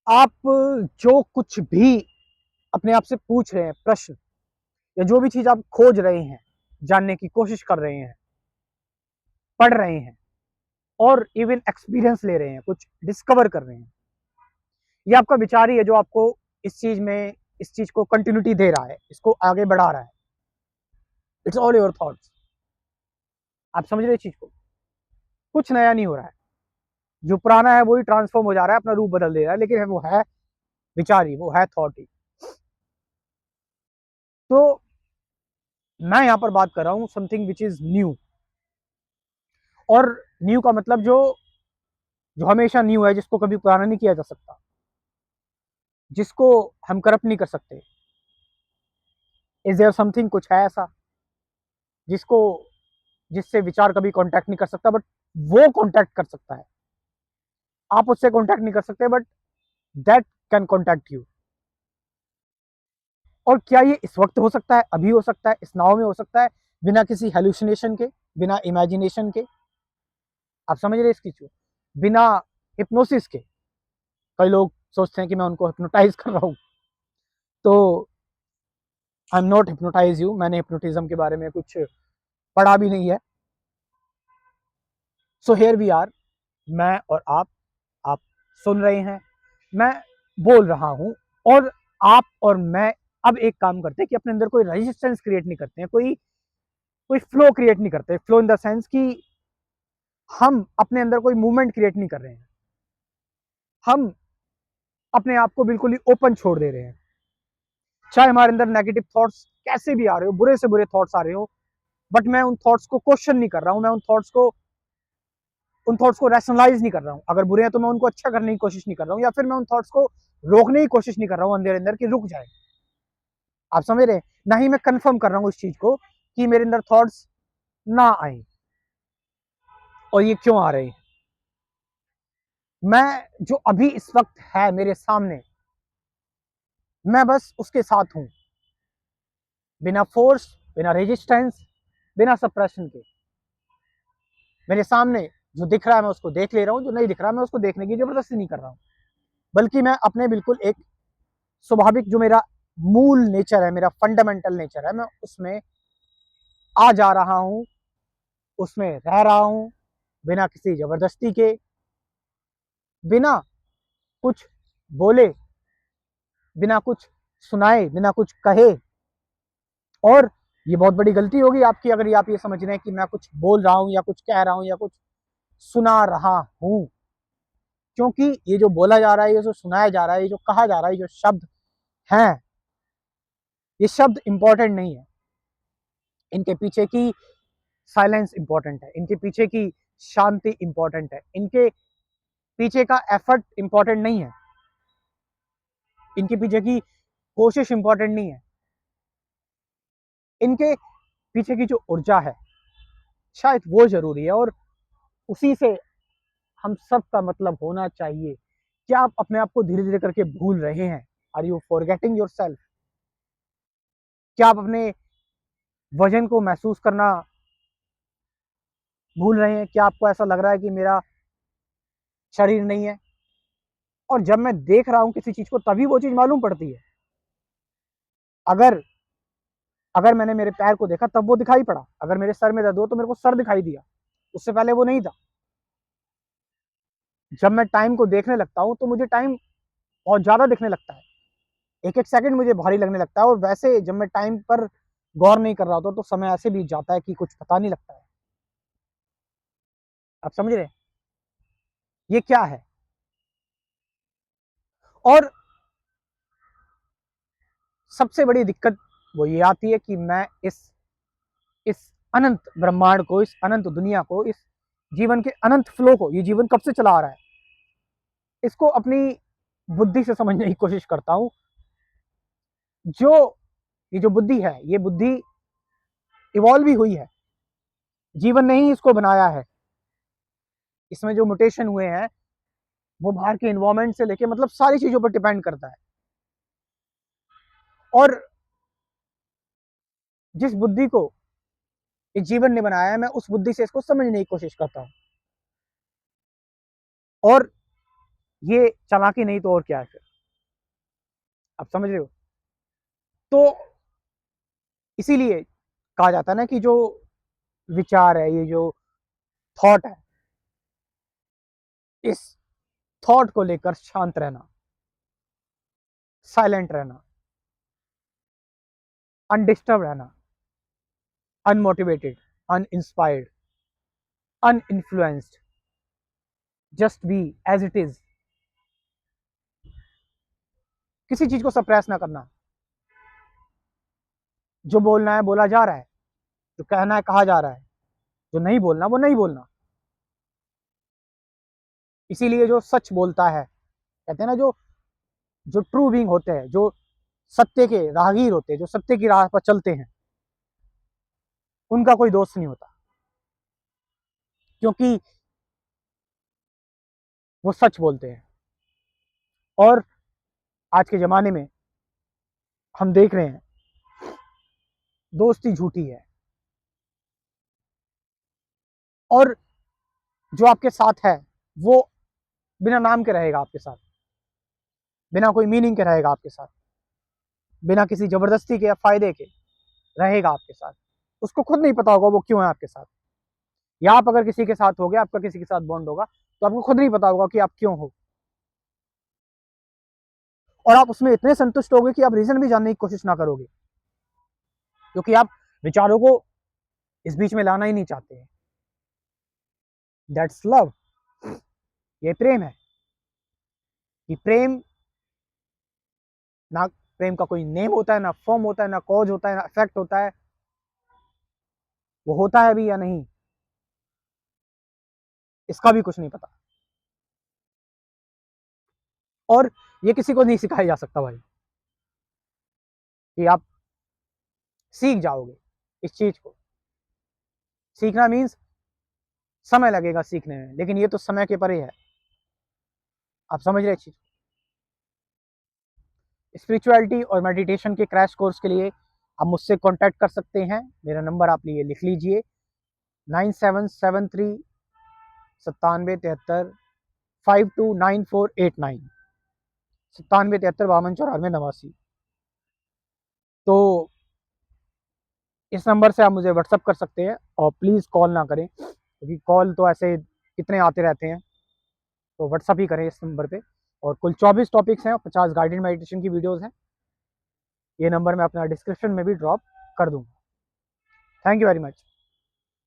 आप जो कुछ भी अपने आप से पूछ रहे हैं प्रश्न, या जो भी चीज आप खोज रहे हैं, जानने की कोशिश कर रहे हैं, पढ़ रहे हैं और इवन एक्सपीरियंस ले रहे हैं, कुछ डिस्कवर कर रहे हैं, ये आपका विचार ही है जो आपको इस चीज में, इस चीज को कंटिन्यूटी दे रहा है, इसको आगे बढ़ा रहा है। It's all your thoughts. आप समझ रहे चीज को? कुछ नया नहीं हो रहा है, जो पुराना है वही ट्रांसफॉर्म हो जा रहा है, अपना रूप बदल दे रहा है, लेकिन वो है विचार ही, वो है थॉट ही। तो मैं यहां पर बात कर रहा हूं समथिंग विच इज न्यू। और न्यू का मतलब जो जो हमेशा न्यू है, जिसको कभी पुराना नहीं किया जा सकता, जिसको हम करप्ट नहीं कर सकते। इज देयर समथिंग, कुछ है ऐसा जिसको, जिससे विचार कभी कांटेक्ट नहीं कर सकता, बट वो कांटेक्ट कर सकता है। आप उससे कांटेक्ट नहीं कर सकते, but that can contact you. और क्या ये इस वक्त हो सकता है, अभी हो सकता है, इस नाव में हो सकता है, बिना किसी हेलुसिनेशन के, बिना इमेजिनेशन के? आप समझ रहे इसकी चीज? बिना हिप्नोसिस के। कई लोग सोचते हैं कि मैं उनको हिप्नोटाइज कर रहा हूं, तो I am not hypnotize you. मैंने हिप्नोटिज्म के बारे में कुछ पढ़ा भी नहीं है। सो हियर वी आर, मैं और आप सुन रहे हैं, मैं बोल रहा हूं, और आप और मैं अब एक काम करते हैं कि अपने अंदर कोई रेजिस्टेंस क्रिएट नहीं करते हैं, कोई कोई फ्लो क्रिएट नहीं करते। फ्लो इन द सेंस कि हम अपने अंदर कोई मूवमेंट क्रिएट नहीं कर रहे हैं, हम अपने आप को बिल्कुल ही ओपन छोड़ दे रहे हैं। चाहे हमारे अंदर नेगेटिव थॉट्स कैसे भी आ रहे हो, बुरे से बुरे थॉट्स आ रहे हो, बट मैं उन थॉट्स को क्वेश्चन नहीं कर रहा हूं, मैं उन थॉट्स को रैशनलाइज नहीं कर रहा हूं। अगर बुरे हैं तो मैं उनको अच्छा करने की कोशिश नहीं कर रहा हूं, या फिर मैं उन थॉट्स को रोकने की कोशिश नहीं कर रहा हूं अंदर अंदर कि रुक जाए। आप समझ रहे हैं? ना ही मैं कंफर्म कर रहा हूं इस चीज को कि मेरे अंदर थॉट्स ना आए, और ये क्यों आ रहे हैं। मैं जो अभी इस वक्त है मेरे सामने, मैं बस उसके साथ हूं, बिना फोर्स, बिना रेजिस्टेंस, बिना सप्रेशन के। मेरे सामने जो दिख रहा है मैं उसको देख ले रहा हूं, जो नहीं दिख रहा मैं उसको देखने की जबरदस्ती नहीं कर रहा हूं, बल्कि मैं अपने बिल्कुल एक स्वाभाविक, जो मेरा मूल नेचर है, मेरा फंडामेंटल नेचर है, मैं उसमें आ जा रहा हूं, उसमें रह रहा हूं, बिना किसी जबरदस्ती के, बिना कुछ बोले, बिना कुछ सुनाए, बिना कुछ कहे। और ये बहुत बड़ी गलती होगी आपकी अगर ये आप ये समझ रहे हैं कि मैं कुछ बोल रहा हूं, या कुछ कह रहा हूं, या कुछ सुना रहा हूं। क्योंकि ये जो बोला जा रहा है, ये जो सुनाया जा रहा है, ये जो कहा जा रहा है, ये जो शब्द हैं, ये शब्द इंपॉर्टेंट नहीं है। इनके पीछे की साइलेंस इंपॉर्टेंट है, इनके पीछे की शांति इंपॉर्टेंट है, इनके पीछे का एफर्ट इंपॉर्टेंट नहीं है, इनके पीछे की कोशिश इंपॉर्टेंट नहीं है। इनके पीछे की जो ऊर्जा है, शायद वो जरूरी है, और उसी से हम सब का मतलब होना चाहिए। क्या आप अपने आप को धीरे धीरे करके भूल रहे हैं? Are you forgetting yourself? क्या आप अपने वजन को महसूस करना भूल रहे हैं? क्या आपको ऐसा लग रहा है कि मेरा शरीर नहीं है? और जब मैं देख रहा हूं किसी चीज को, तभी वो चीज मालूम पड़ती है। अगर अगर मैंने मेरे पैर को देखा तब वो दिखाई पड़ा, अगर मेरे सर में दर्द हो तो मेरे को सर दिखाई दिया, उससे पहले वो नहीं था। जब मैं टाइम को देखने लगता हूं तो मुझे टाइम बहुत ज्यादा दिखने लगता है, एक एक सेकंड मुझे भारी लगने लगता है। और वैसे जब मैं टाइम पर गौर नहीं कर रहा होता तो समय ऐसे बीत जाता है कि कुछ पता नहीं लगता है। आप समझ रहे हैं ये क्या है? और सबसे बड़ी दिक्कत वो ये आती है कि मैं इस अनंत ब्रह्मांड को, इस अनंत दुनिया को, इस जीवन के अनंत फ्लो को, ये जीवन कब से चला आ रहा है, इसको अपनी बुद्धि से समझने की कोशिश करता हूं। जो ये जो बुद्धि है, ये बुद्धि इवॉल्व भी हुई है, जीवन ने ही इसको बनाया है। इसमें जो म्यूटेशन हुए हैं वो बाहर के इन्वायरमेंट से लेके, मतलब सारी चीजों पर डिपेंड करता है। और जिस बुद्धि को इस जीवन ने बनाया है, मैं उस बुद्धि से इसको समझने की कोशिश करता हूं। और ये चालाकी नहीं तो और क्या है फिर? आप समझ रहे हो? तो इसीलिए कहा जाता है ना कि जो विचार है, ये जो थॉट है, इस थॉट को लेकर शांत रहना, साइलेंट रहना, अनडिस्टर्ब रहना, unmotivated, uninspired, uninfluenced, just be as it is. किसी चीज को सप्रेस ना करना। जो बोलना है बोला जा रहा है, जो कहना है कहा जा रहा है, जो नहीं बोलना वो नहीं बोलना। इसीलिए जो सच बोलता है, कहते हैं ना, जो जो ट्रू बीइंग होते हैं, जो सत्य के राहगीर होते हैं, जो सत्य की राह पर चलते हैं, उनका कोई दोस्त नहीं होता, क्योंकि वो सच बोलते हैं। और आज के ज़माने में हम देख रहे हैं, दोस्ती झूठी है। और जो आपके साथ है वो बिना नाम के रहेगा आपके साथ, बिना कोई मीनिंग के रहेगा आपके साथ, बिना किसी ज़बरदस्ती के या फ़ायदे के रहेगा आपके साथ। उसको खुद नहीं पता होगा वो क्यों है आपके साथ। या आप अगर किसी के साथ हो गया, आपका किसी के साथ बॉन्ड होगा, तो आपको खुद नहीं पता होगा कि आप क्यों हो। और आप उसमें इतने संतुष्ट होगे कि आप रीज़न भी जानने की कोशिश ना करोगे, क्योंकि आप विचारों को इस बीच में लाना ही नहीं चाहते हैं। That's love. ये प्रेम है। कि प्रेम ना, प्रेम का कोई नेम होता है, ना फॉर्म होता है, ना कॉज होता है, ना इफेक्ट होता है। वो होता है भी या नहीं, इसका भी कुछ नहीं पता। और ये किसी को नहीं सिखाया जा सकता भाई, कि आप सीख जाओगे इस चीज को। सीखना मीन्स समय लगेगा सीखने में, लेकिन ये तो समय के परे है। आप समझ रहे चीज? स्पिरिचुअलिटी और मेडिटेशन के क्रैश कोर्स के लिए आप मुझसे कांटेक्ट कर सकते हैं। मेरा नंबर आप लिए लिख लीजिए, 9773 97 73 529489, 97 73 52 94 89। तो इस नंबर से आप मुझे व्हाट्सअप कर सकते हैं, और प्लीज़ कॉल ना करें, क्योंकि कॉल तो ऐसे कितने आते रहते हैं। तो व्हाट्सअप ही करें इस नंबर पे। और कुल 24 टॉपिक्स हैं और 50 गाइडेड मेडिटेशन की वीडियोस हैं। ये नंबर मैं अपना डिस्क्रिप्शन में भी ड्रॉप कर दूंगा। Thank you very much.